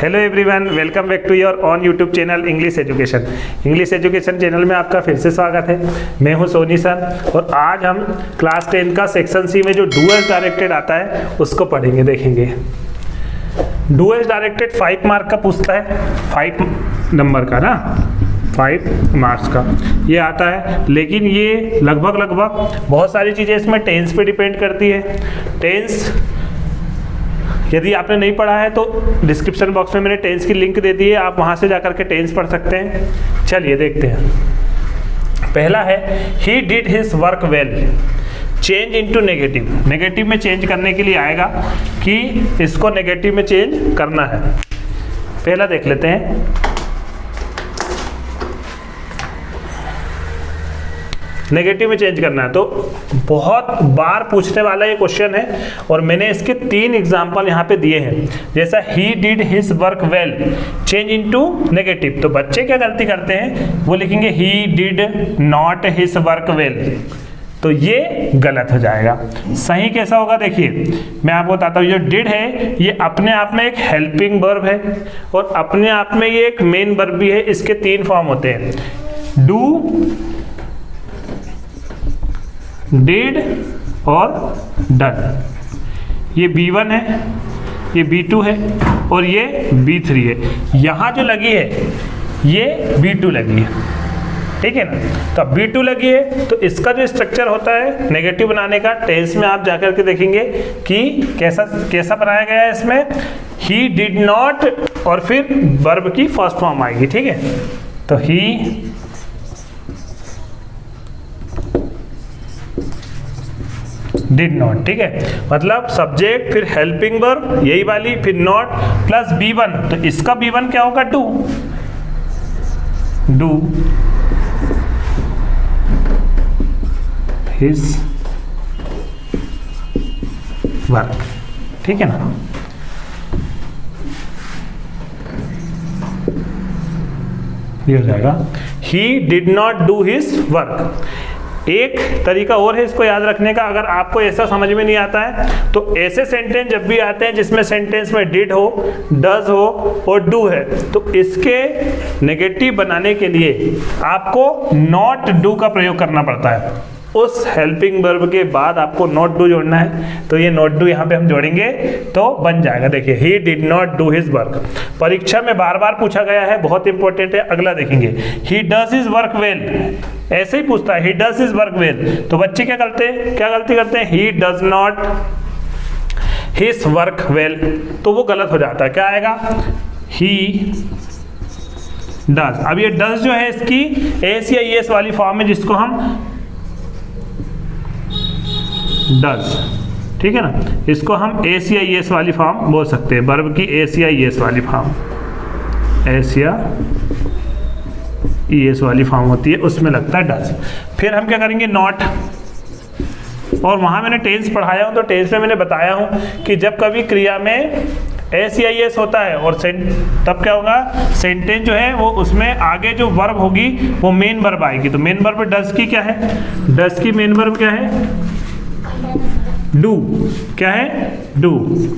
Hello everyone, welcome back to your on YouTube channel English education. English education channel में आपका फिर से स्वागत है। मैं हूं सोनी सर और आज हम क्लास 10 का सेक्शन सी में जो डू एज डायरेक्टेड आता है उसको पढ़ेंगे, देखेंगे। डू एज डायरेक्टेड 5 मार्क का पूछता है, 5 नंबर का ना, 5 मार्क्स का ये आता है। लेकिन ये लगभग बहुत सारी चीज़ें इसमें टेंस पे डिपेंड करती है। टेंस यदि आपने नहीं पढ़ा है तो डिस्क्रिप्शन बॉक्स में मैंने टेंस की लिंक दे दी है, आप वहाँ से जाकर के टेंस पढ़ सकते हैं। चलिए देखते हैं। पहला है he did his work well, change into negative. Negative में चेंज करने के लिए आएगा कि इसको नेगेटिव में चेंज करना है। पहला देख लेते हैं। नेगेटिव में चेंज करना है तो बहुत बार पूछने वाला ये क्वेश्चन है और मैंने इसके 3 एग्जाम्पल यहाँ पे दिए हैं। जैसा he did his work well, change into negative, तो बच्चे क्या गलती करते हैं, वो लिखेंगे he did not his work well, तो ये गलत हो जाएगा। सही कैसा होगा देखिए, मैं आपको बताता हूँ। जो डिड है ये अपने आप में एक हेल्पिंग वर्ब है और अपने आप में ये एक मेन वर्ब भी है। इसके 3 फॉर्म होते हैं, डू, डिड और डन। ये B1 है, ये B2 है और ये B3 है। यहाँ जो लगी है ये B2 लगी है, ठीक है ना। तो अब B2 लगी है तो इसका जो स्ट्रक्चर होता है नेगेटिव बनाने का, टेंस में आप जाकर के देखेंगे कि कैसा बनाया गया है। इसमें ही डिड नॉट और फिर वर्ब की फर्स्ट फॉर्म आएगी, ठीक है। तो ही डिड नॉट, ठीक है। मतलब सब्जेक्ट फिर हेल्पिंग वर्ब यही वाली, फिर नॉट प्लस B1, तो इसका B1 क्या होगा, डू। डू हिज वर्क, ठीक है ना। ये हो जाएगा he did not do his work. एक तरीका और है इसको याद रखने का, अगर आपको ऐसा समझ में नहीं आता है तो ऐसे सेंटेंस जब भी आते हैं जिसमें सेंटेंस में डिड हो, डज हो और डू है, तो इसके नेगेटिव बनाने के लिए आपको नॉट डू का प्रयोग करना पड़ता है। उस हेल्पिंग वर्ब के बाद आपको नॉट डू जोड़ना है, तो ये नॉट डू यहाँ पे हम जोड़ेंगे तो बन जाएगा। देखिए he did not do his work, परीक्षा में बार बार पूछा गया है, बहुत इंपॉर्टेंट है। अगला देखेंगे, he does his work well, ऐसे ही पूछता है he does his work well, तो बच्चे क्या गलती करते हैं, he does not his work well, तो वो गलत हो जाता है। क्या आएगा, ही डज। अब ये डज जो है इसकी एस या एस वाली फॉर्म है जिसको हम डज, ठीक है ना, इसको हम एस या एस वाली फॉर्म बोल सकते हैं। वर्ब की एस या एस वाली फॉर्म, एस या एस वाली फॉर्म होती है, उसमें लगता है डज। फिर हम क्या करेंगे, नॉट। और वहां मैंने टेंस पढ़ाया हूं तो टेंस में मैंने बताया हूं कि जब कभी क्रिया में एस या एस होता है और तब क्या होगा, सेंटेंस जो है वो उसमें आगे जो वर्ब होगी वो मेन वर्ब आएगी। तो मेन वर्ब डज की क्या है, डज की मेन वर्ब क्या है, डू। क्या है, डू।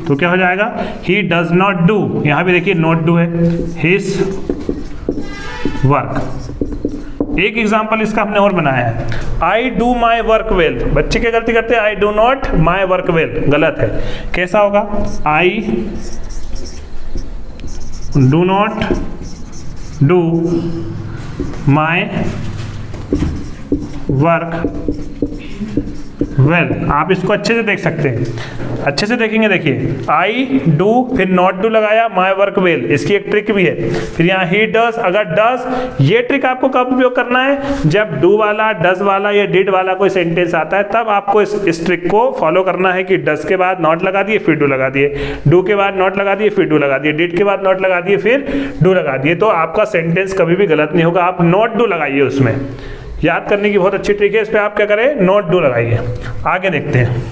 तो क्या हो जाएगा, ही डज नॉट डू, यहां भी देखिए नॉट डू है, हिज वर्क। एक एग्जांपल इसका हमने और बनाया है, I do my work well. बच्चे क्या गलती करते हैं, I do not my work well, गलत है। कैसा होगा, I do not do my work well. आप इसको अच्छे से देख सकते हैं, अच्छे से देखेंगे। देखिए आई डू फिर नॉट डू लगाया, माई वर्क वेल, इसकी एक ट्रिक भी है। फिर यहाँ ही डज, अगर डज, ये ट्रिक आपको कब उपयोग करना है, जब डू वाला, डज वाला या डिड वाला कोई सेंटेंस आता है, तब आपको इस ट्रिक को फॉलो करना है कि डज के बाद नॉट लगा दिए फिर डू लगा दिए, डू के बाद नॉट लगा दिए फिर डू लगा दिए, डिड के बाद नॉट लगा दिए फिर डू लगा दिए, तो आपका सेंटेंस कभी भी गलत नहीं होगा। आप नॉट डू लगाइए, उसमें याद करने की बहुत अच्छी ट्रिक है। इस पर आप क्या करें, नॉट डू लगाइए। आगे देखते हैं,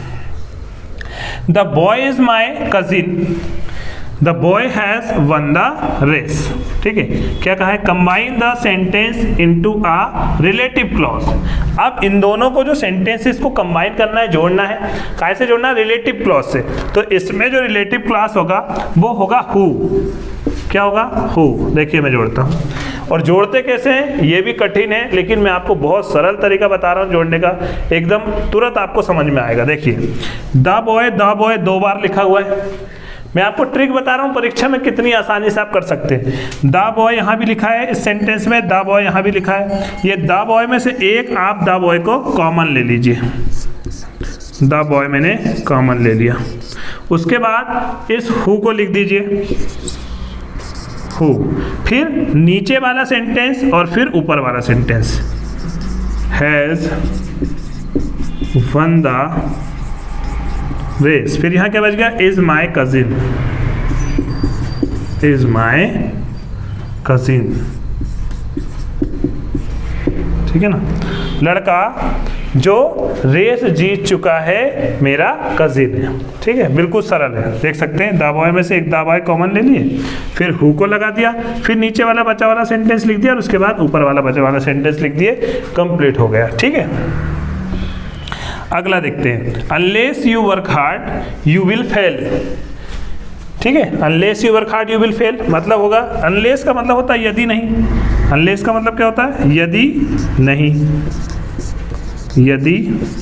the boy is my cousin, the boy has won the race, ठीक है। क्या कहा है, combine the sentence into a relative clause. अब इन दोनों को जो सेंटेंसेस को कंबाइन करना है, जोड़ना है, कैसे जोड़ना है, रिलेटिव क्लॉज से। तो इसमें जो रिलेटिव क्लॉज होगा वो होगा हु। क्या होगा? हु। देखिए मैं जोड़ता हूँ, और जोड़ते कैसे हैं ये भी कठिन है, लेकिन मैं आपको बहुत सरल तरीका बता रहा हूँ जोड़ने का, एकदम तुरंत आपको समझ में आएगा। देखिए द बॉय 2 बार लिखा हुआ है। मैं आपको ट्रिक बता रहा हूँ परीक्षा में कितनी आसानी से आप कर सकते हैं। द बॉय यहाँ भी लिखा है इस सेंटेंस में, द बॉय यहाँ भी लिखा है। ये द बॉय में से एक आप द बॉय को कॉमन ले लीजिए। द बॉय मैंने कॉमन ले लिया। उसके बाद इस हु को लिख दीजिए, हु। फिर नीचे वाला सेंटेंस और फिर ऊपर वाला sentence, has won the race. फिर यहाँ क्या बच गया? Is my cousin, is my cousin. ठीक है ना? लड़का जो रेस जीत चुका है मेरा कजिन है। ठीक है, बिल्कुल सरल है, देख सकते हैं। द बॉय में से एक द बॉय कॉमन ले लिए, फिर हु को लगा दिया, फिर नीचे वाला बचा वाला सेंटेंस लिख दिया, और उसके बाद ऊपर वाला बचा वाला सेंटेंस लिख दिए, कंप्लीट हो गया। ठीक है, अगला देखते हैं। Unless you work hard you will fail. ठीक है, unless you work hard you will fail मतलब होगा, अनलेस का मतलब होता है यदि नहीं। अनलेस का मतलब क्या होता है? यदि नहीं, यदि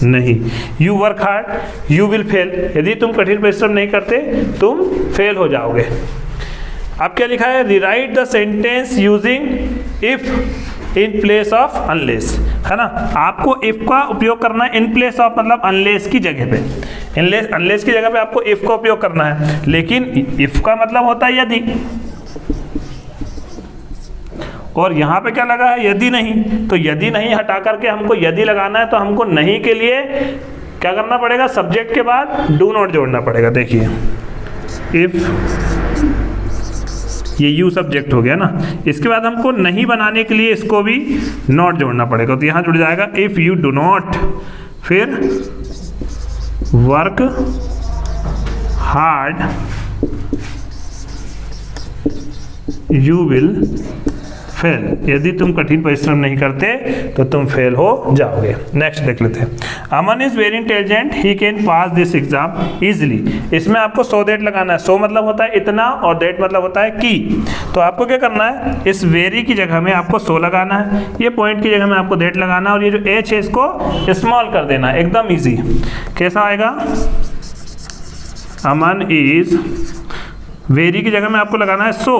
नहीं। You work hard you will fail, यदि तुम कठिन परिश्रम नहीं करते तुम फेल हो जाओगे। अब क्या लिखा है? Rewrite the sentence using if in place of unless, है ना? आपको इफ का उपयोग करना है इन प्लेस ऑफ, मतलब अनलेस की जगह पे। अनलेस की जगह पे आपको इफ का उपयोग करना है, लेकिन इफ का मतलब होता है यदि, और यहाँ पे क्या लगा है? यदि नहीं। तो यदि नहीं हटा करके हमको यदि लगाना है, तो हमको नहीं के लिए क्या करना पड़ेगा? सब्जेक्ट के बाद डू नॉट जोड़ना पड़ेगा। देखिए इफ, ये यू सब्जेक्ट हो गया ना, इसके बाद हमको नहीं बनाने के लिए इसको भी नॉट जोड़ना पड़ेगा। तो यहाँ जुड़ जाएगा इफ यू डू नॉट, फिर work hard you will fail, यदि तुम कठिन परिश्रम नहीं करते तो तुम फेल हो जाओगे। नेक्स्ट देख लेते हैं। Aman is very intelligent he can pass this exam easily. इसमें आपको सो दैट लगाना है। सो मतलब होता है इतना, और दैट मतलब होता है कि। तो आपको क्या करना है? इस वेरी की जगह में आपको सो लगाना है, ये पॉइंट की जगह में आपको दैट लगाना है, और ये जो एच है इसको स्मॉल कर देना है, एकदम ईजी। कैसा आएगा? अमन इज, वेरी की जगह में आपको लगाना है सो,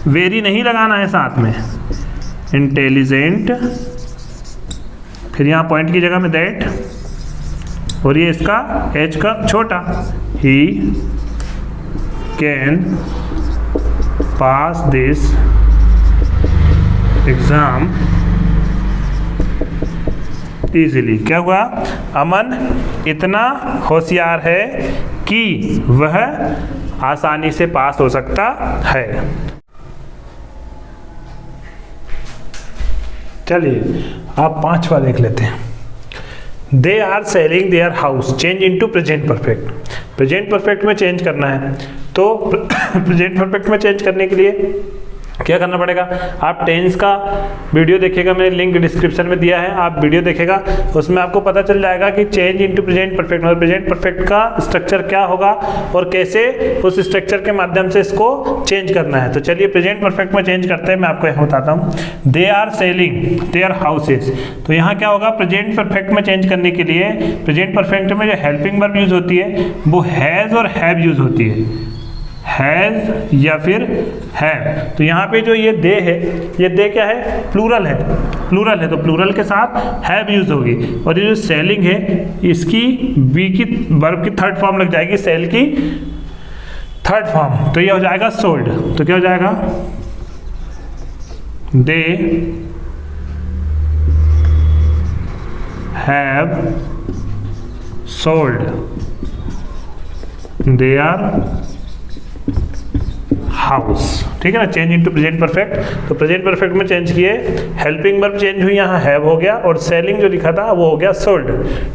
वेरी नहीं लगाना है साथ में, इंटेलिजेंट, फिर यहाँ पॉइंट की जगह में दैट, और ये इसका एच का छोटा, ही can pass this exam easily. क्या हुआ? अमन इतना होशियार है कि वह आसानी से पास हो सकता है। चलिए आप 5वां देख लेते हैं। They are selling their house, change into present perfect. Present perfect में चेंज करना है, तो प्रेजेंट परफेक्ट में चेंज करने के लिए क्या करना पड़ेगा? आप टेंस का वीडियो देखिएगा, मैंने लिंक डिस्क्रिप्शन में दिया है, आप वीडियो देखिएगा, उसमें आपको पता चल जाएगा कि चेंज इनटू प्रेजेंट परफेक्ट मतलब प्रेजेंट परफेक्ट का स्ट्रक्चर क्या होगा और कैसे उस स्ट्रक्चर के माध्यम से इसको चेंज करना है। तो चलिए प्रेजेंट परफेक्ट में चेंज करते हैं, मैं आपको यहाँ बताता हूँ। They are selling their houses, तो यहाँ क्या होगा? प्रेजेंट परफेक्ट में चेंज करने के लिए प्रेजेंट परफेक्ट में जो हेल्पिंग वर्ब यूज होती है वो हैज़ और हैव यूज होती है, हैज या फिर हैव। तो यहाँ पे जो ये दे है, ये दे क्या है? प्लूरल है, प्लूरल है, तो प्लूरल के साथ हैव यूज होगी। और ये जो सेलिंग है इसकी बी की वर्ब की थर्ड फॉर्म लग जाएगी, सेल की थर्ड फॉर्म, तो ये हो जाएगा सोल्ड। तो क्या हो जाएगा? They have sold their house. ठीक है ना? चेंज इनटू प्रेजेंट परफेक्ट, तो प्रेजेंट परफेक्ट में चेंज किए, हेल्पिंग वर्ब चेंज हुई, यहाँ हैव हो गया, और सेलिंग जो लिखा था वो हो गया सोल्ड।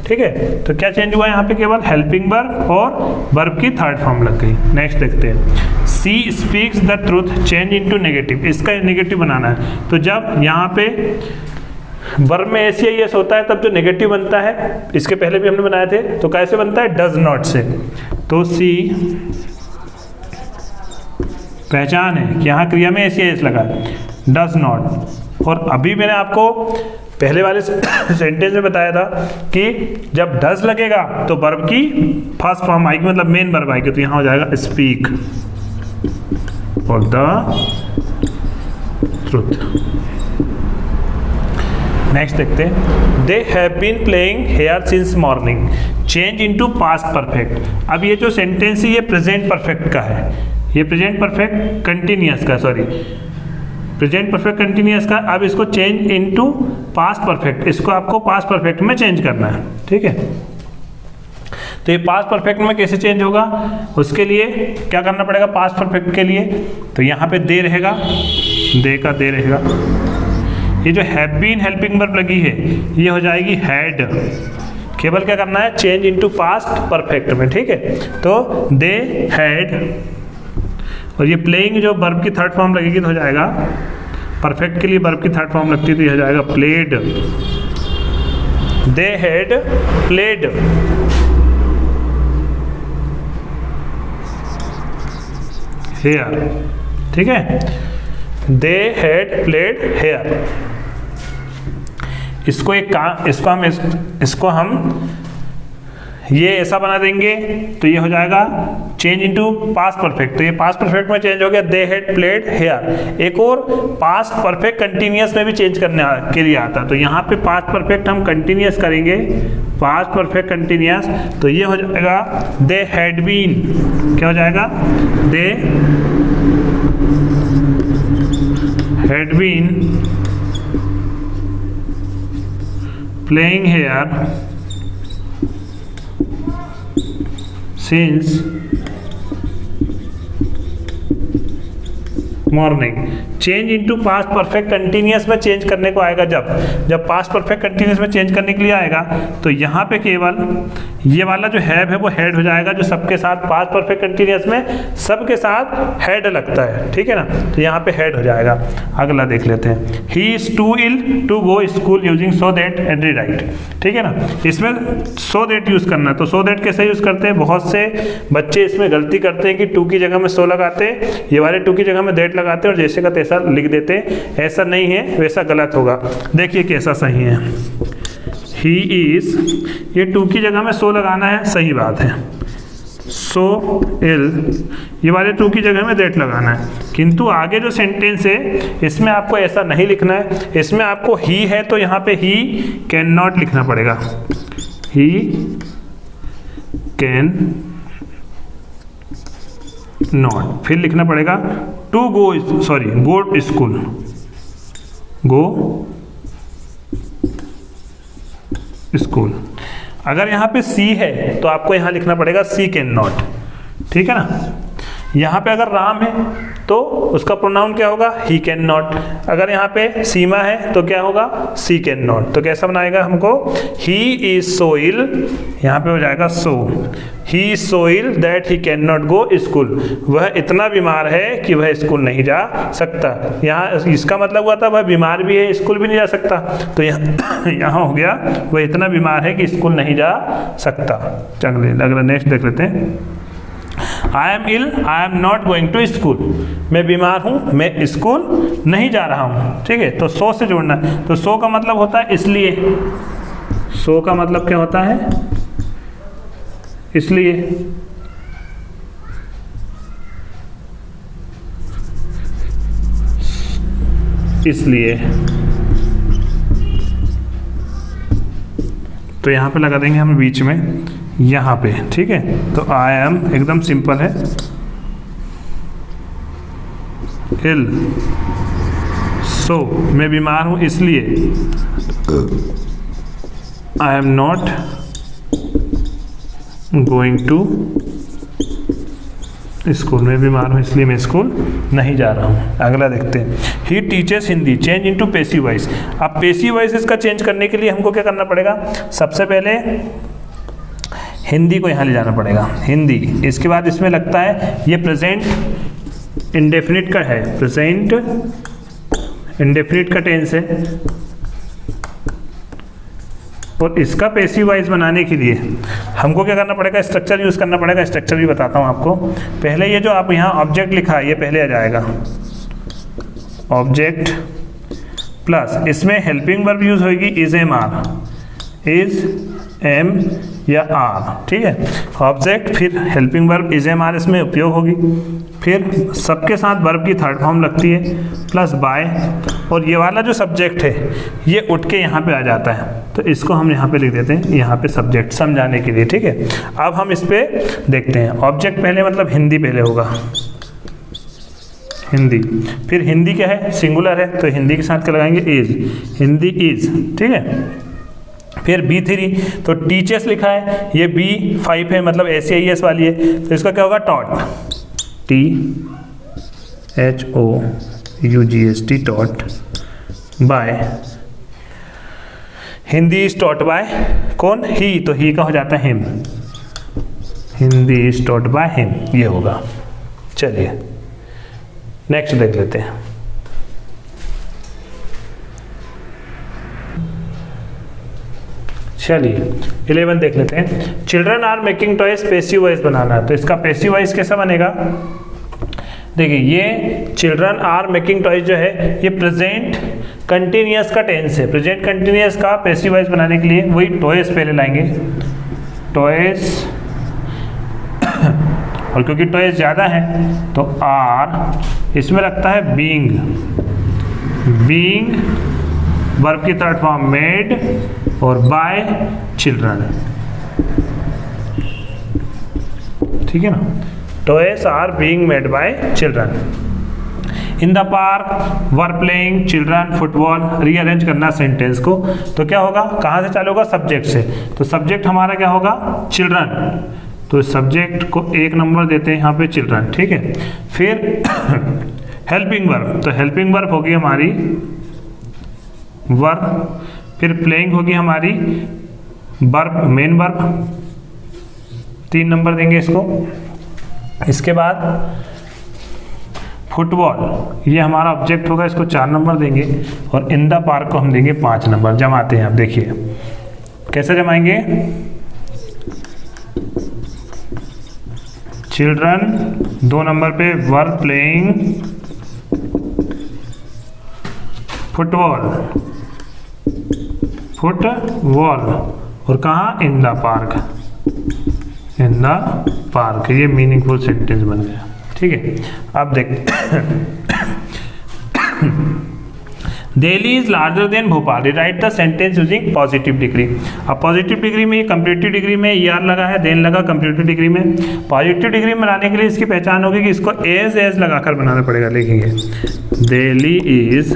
ठीक है, तो क्या चेंज हुआ यहाँ पे? केवल हेल्पिंग वर्ब और वर्ब की थर्ड फॉर्म लग गई। नेक्स्ट देखते हैं। She speaks the truth, change into negative, इसका नेगेटिव बनाना है। तो जब यहाँ पे वर्ब में एस या यस होता है तब जो नेगेटिव बनता है, इसके पहले भी हमने बनाए थे, तो कैसे बनता है? डज नॉट से। तो सी पहचान है कि यहाँ क्रिया में ऐसी एस लगा, डज नॉट। और अभी मैंने आपको पहले वाले सेंटेंस में बताया था कि जब डज लगेगा तो वर्ब की फर्स्ट फॉर्म आएगी, मतलब मेन वर्ब आएगी, तो यहाँ हो जाएगा स्पीक और द ट्रुथ। नेक्स्ट देखते हैं, they have been playing here since morning, change into past perfect. अब ये जो सेंटेंस है ये प्रेजेंट परफेक्ट का है, ये प्रेजेंट परफेक्ट कंटिन्यूअस का, सॉरी प्रेजेंट परफेक्ट कंटिन्यूअस का। अब इसको चेंज इनटू पास्ट परफेक्ट, इसको आपको पास्ट परफेक्ट में चेंज करना है, ठीक है। तो ये पास्ट परफेक्ट में कैसे चेंज होगा, उसके लिए क्या करना पड़ेगा पास्ट परफेक्ट के लिए, तो यहाँ पे दे रहेगा, दे का दे रहेगा, ये जो हैव बीन हेल्पिंग वर्ब लगी है ये हो जाएगी हैड। केवल क्या करना है, चेंज इनटू पास्ट परफेक्ट में, ठीक है। तो दे हैड, और ये प्लेइंग जो वर्ब की थर्ड फॉर्म लगेगी तो हो जाएगा, परफेक्ट के लिए वर्ब की थर्ड फॉर्म लगती है तो ये हो जाएगा played. They had played, here, ठीक है। They had played here. इसको हम ये ऐसा बना देंगे तो ये हो जाएगा चेंज इनटू पास्ट परफेक्ट, तो ये पास्ट परफेक्ट में चेंज हो गया, दे हैड प्लेड हेयर। एक और पास्ट परफेक्ट कंटिन्यूअस में भी चेंज करने के लिए आता है, तो यहाँ पे पास्ट परफेक्ट हम कंटिन्यूअस करेंगे, पास्ट परफेक्ट कंटिन्यूअस, तो ये हो जाएगा दे हैड बीन, क्या हो जाएगा, they had been playing here since morning. Change into past perfect continuous में चेंज करने को आएगा, जब पास्ट परफेक्ट कंटिन्यूअस में चेंज करने के लिए आएगा तो यहाँ पे केवल ये वाला जो हैव है वो हेड हो जाएगा, जो सबके साथ पास्ट परफेक्ट कंटिन्यूअस में सबके साथ हेड लगता है, ठीक है ना, तो यहाँ पे हेड हो जाएगा। अगला देख लेते हैं, he is too ill to go school using so that and rewrite, ठीक है ना। इसमें सो दैट यूज करना है, तो सो दैट कैसे यूज करते हैं, बहुत से बच्चे इसमें गलती करते हैं कि टू की जगह में सो लगाते हैं, ये वाले टू की जगह में दैट लगाते हैं और जैसे का तैसा लिख देते हैं। ऐसा नहीं है, वैसा गलत होगा। देखिए कैसा सही है, ही इज, ये टू की जगह में सो लगाना है, सही बात है। सो इल, ये वाले टू की जगह में दैट लगाना है, किंतु आगे जो सेंटेंस है इसमें आपको ऐसा नहीं लिखना है, इसमें आपको ही है तो यहाँ पे ही कैन नॉट लिखना पड़ेगा, ही कैन नॉट, फिर लिखना पड़ेगा to go, sorry go school, go school. अगर यहाँ पे सी है तो आपको यहाँ लिखना पड़ेगा सी कैन नॉट, ठीक है ना। यहाँ पे अगर राम है तो उसका प्रोनाउन क्या होगा, ही कैन नॉट। अगर यहाँ पे सीमा है तो क्या होगा, सी कैन नॉट। तो कैसा बनाएगा हमको, ही इज सो इल, यहाँ पे हो जाएगा so, he is so ill that he can not go school, वह इतना बीमार है कि वह स्कूल नहीं जा सकता। यहाँ इसका मतलब हुआ था वह बीमार भी है, स्कूल भी नहीं जा सकता, तो यहाँ हो गया वह इतना बीमार है कि स्कूल नहीं जा सकता। चलिए अगला नेक्स्ट देख लेते हैं, I am ill I am not going to school, मैं बीमार हूँ, मैं स्कूल नहीं जा रहा हूँ, ठीक है। तो सो से जोड़ना है, तो सो का मतलब होता है इसलिए, सो का मतलब क्या होता है, इसलिए। इसलिए तो यहाँ पे लगा देंगे हम बीच में, यहाँ पे, ठीक है। तो आई एम एकदम सिंपल है, इल, सो मैं बीमार हूँ इसलिए, I am not going to school, मैं बीमार हूँ इसलिए मैं स्कूल नहीं जा रहा हूँ। अगला देखते हैं, he teaches Hindi, change into passive voice. अब पैसिव वॉइस इसका चेंज करने के लिए हमको क्या करना पड़ेगा, सबसे पहले हिंदी को यहाँ ले जाना पड़ेगा, हिंदी। इसके बाद इसमें लगता है ये प्रेजेंट इंडेफिनिट का है, प्रेजेंट इंडेफिनिट का टेंस है, और इसका पैसिव वॉइस बनाने के लिए हमको क्या करना पड़ेगा, स्ट्रक्चर यूज़ करना पड़ेगा। स्ट्रक्चर भी बताता हूँ आपको। पहले ये जो आप यहाँ ऑब्जेक्ट लिखा है ये पहले आ जाएगा, ऑब्जेक्ट प्लस इसमें हेल्पिंग वर्ब यूज़ होगी is am are, is am या आर, ठीक है। ऑब्जेक्ट फिर helping verb is am are इसमें उपयोग होगी, फिर सबके साथ वर्ब की थर्ड फॉर्म लगती है प्लस बाय, और ये वाला जो सब्जेक्ट है ये उठ के यहाँ पे आ जाता है, तो इसको हम यहाँ पे लिख देते हैं यहाँ पे सब्जेक्ट समझाने के लिए, ठीक है। अब हम इस पे देखते हैं। ऑब्जेक्ट पहले मतलब हिंदी पहले होगा, हिंदी, फिर हिंदी क्या है, सिंगुलर है, तो हिंदी के साथ क्या लगाएंगे, इज, हिंदी इज, ठीक है। फिर B3 तो टीचर्स लिखा है, ये B5 है मतलब SAES वाली है, तो इसका क्या होगा, taught, THOUGHT taught by, Hindi is taught by कौन, ही, तो ही का हो जाता है him, Hindi is taught by him, ये होगा। चलिए नेक्स्ट देख लेते हैं। चलिए 11 देख लेते हैं। Children are making toys, passive voice बनाना है, तो इसका पैसिव वॉइस कैसा बनेगा, देखिए ये चिल्ड्रन आर मेकिंग टॉयज जो है ये प्रेजेंट कंटिन्यूअस का टेंस है। प्रेजेंट कंटिन्यूअस का पैसिव वॉइस बनाने के लिए वही टॉयज पहले लाएंगे, टॉयज, और क्योंकि टॉयज ज़्यादा है तो आर इसमें लगता है बीइंग, बीइंग वर्ब की थर्ड फॉर्म मेड, और बाय चिल्ड्रन, ठीक है ना। Toys are being made by children. In the park were playing children football. Rearrange करना सेंटेंस को, तो क्या होगा, कहाँ से चालू होगा, सब्जेक्ट से, तो सब्जेक्ट हमारा क्या होगा, चिल्ड्रन, तो सब्जेक्ट को 1 नंबर देते हैं यहाँ पे चिल्ड्रन, ठीक है। फिर हेल्पिंग वर्ब, तो हेल्पिंग वर्ब होगी हमारी वर्ब, फिर प्लेइंग होगी हमारी वर्ब, मेन वर्ब, 3 नंबर देंगे इसको। इसके बाद फुटबॉल, ये हमारा ऑब्जेक्ट होगा, इसको 4 नंबर देंगे, और इन द पार्क को हम देंगे 5 नंबर। जमाते हैं, आप देखिए कैसे जमाएंगे, चिल्ड्रन 2 नंबर पे, वर्ब प्लेइंग, फुटबॉल, फुटबॉल, और कहाँ, इन the park, in the park, ये मीनिंगफुल सेंटेंस बन गया, ठीक है। अब देखते Delhi is larger than Bhopal, right the sentence using positive degree. अब पॉजिटिव डिग्री में, कंपेरेटिव डिग्री में ER लगा है, देन लगा कंपेरेटिव डिग्री में। पॉजिटिव डिग्री में बनाने के लिए इसकी पहचान होगी कि इसको एज लगाकर बनाना पड़ेगा, लिखेंगे दिल्ली इज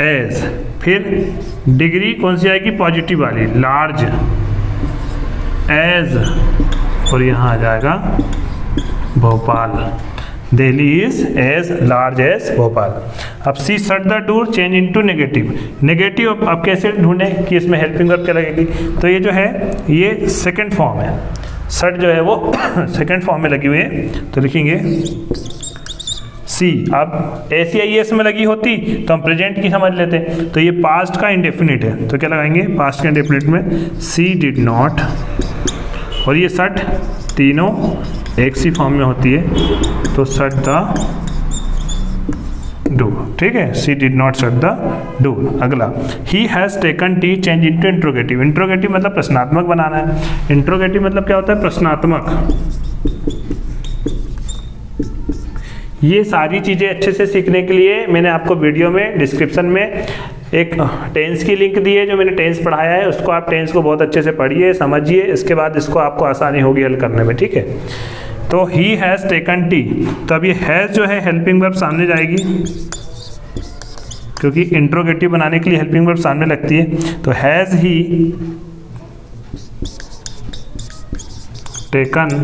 एज, फिर डिग्री कौन सी आएगी, पॉजिटिव वाली, लार्ज एज, और यहाँ आ जाएगा Bhopal, Delhi is as large as Bhopal. अब she shut the door change into negative. Negative अब कैसे ढूंढें कि इसमें हेल्पिंग वर्ब क्या लगेगी, तो ये जो है ये सेकंड फॉर्म है, शट जो है वो सेकंड फॉर्म में लगी हुई है, तो लिखेंगे सी। अब SAES में लगी होती तो हम प्रेजेंट की समझ लेते, तो ये पास्ट का इंडेफिनिट है, तो क्या लगाएंगे, पास्ट का इंडेफिनिट में सी डिड नॉट, और ये शट तीनों एक सी फॉर्म में होती है, तो शट द डोर, ठीक है, she did not shut the door. अगला, he has taken tea change into interrogative. Interrogative मतलब प्रश्नात्मक बनाना है। इंट्रोगेटिव मतलब क्या होता है, प्रश्नात्मक। ये सारी चीज़ें अच्छे से सीखने के लिए मैंने आपको वीडियो में डिस्क्रिप्शन में एक टेंस की लिंक दी है, जो मैंने टेंस पढ़ाया है, उसको आप टेंस को बहुत अच्छे से पढ़िए, समझिए, इसके बाद इसको आपको आसानी होगी हल करने में, ठीक है। तो ही हैज़ टेकन टी, तो अब ये हैज़ जो है हेल्पिंग वर्ब सामने जाएगी, क्योंकि इंट्रोगेटिव बनाने के लिए हेल्पिंग वर्ब सामने लगती है, तो हैज़ ही टेकन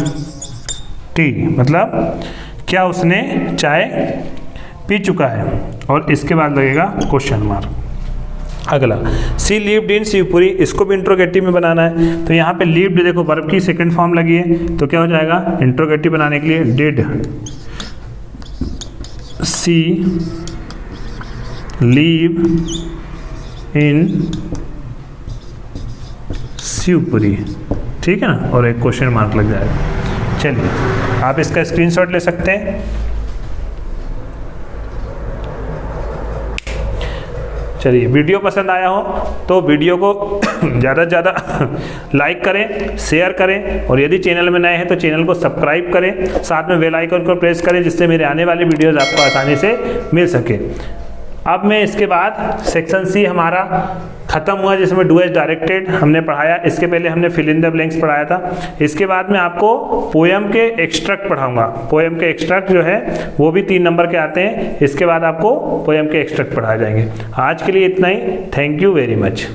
टी, मतलब क्या उसने चाय पी चुका है, और इसके बाद लगेगा क्वेश्चन मार्क। अगला, सी लिव्ड इन शिवपुरी, इसको भी इंट्रोगेटिव में बनाना है, तो यहाँ पे लिव्ड देखो वर्ब की सेकंड फॉर्म लगी है, तो क्या हो जाएगा, इंट्रोगेटिव बनाने के लिए डिड सी लीव इन शिवपुरी, ठीक है ना, और एक क्वेश्चन मार्क लग जाएगा। चलिए आप इसका स्क्रीनशॉट ले सकते हैं। चलिए वीडियो पसंद आया हो तो वीडियो को ज़्यादा से ज़्यादा लाइक करें, शेयर करें, और यदि चैनल में नए हैं तो चैनल को सब्सक्राइब करें, साथ में बेल आइकन को प्रेस करें जिससे मेरे आने वाले वीडियोज़ आपको आसानी से मिल सके। अब मैं इसके बाद सेक्शन सी हमारा खत्म हुआ जिसमें डू एज डायरेक्टेड हमने पढ़ाया। इसके पहले हमने फिल इन द ब्लैंक्स पढ़ाया था। इसके बाद मैं आपको पोएम के एक्सट्रैक्ट पढ़ाऊंगा। पोएम के एक्सट्रैक्ट जो है वो भी 3 नंबर के आते हैं। इसके बाद आपको पोएम के एक्सट्रैक्ट पढ़ाए जाएंगे। आज के लिए इतना ही। Thank you very much.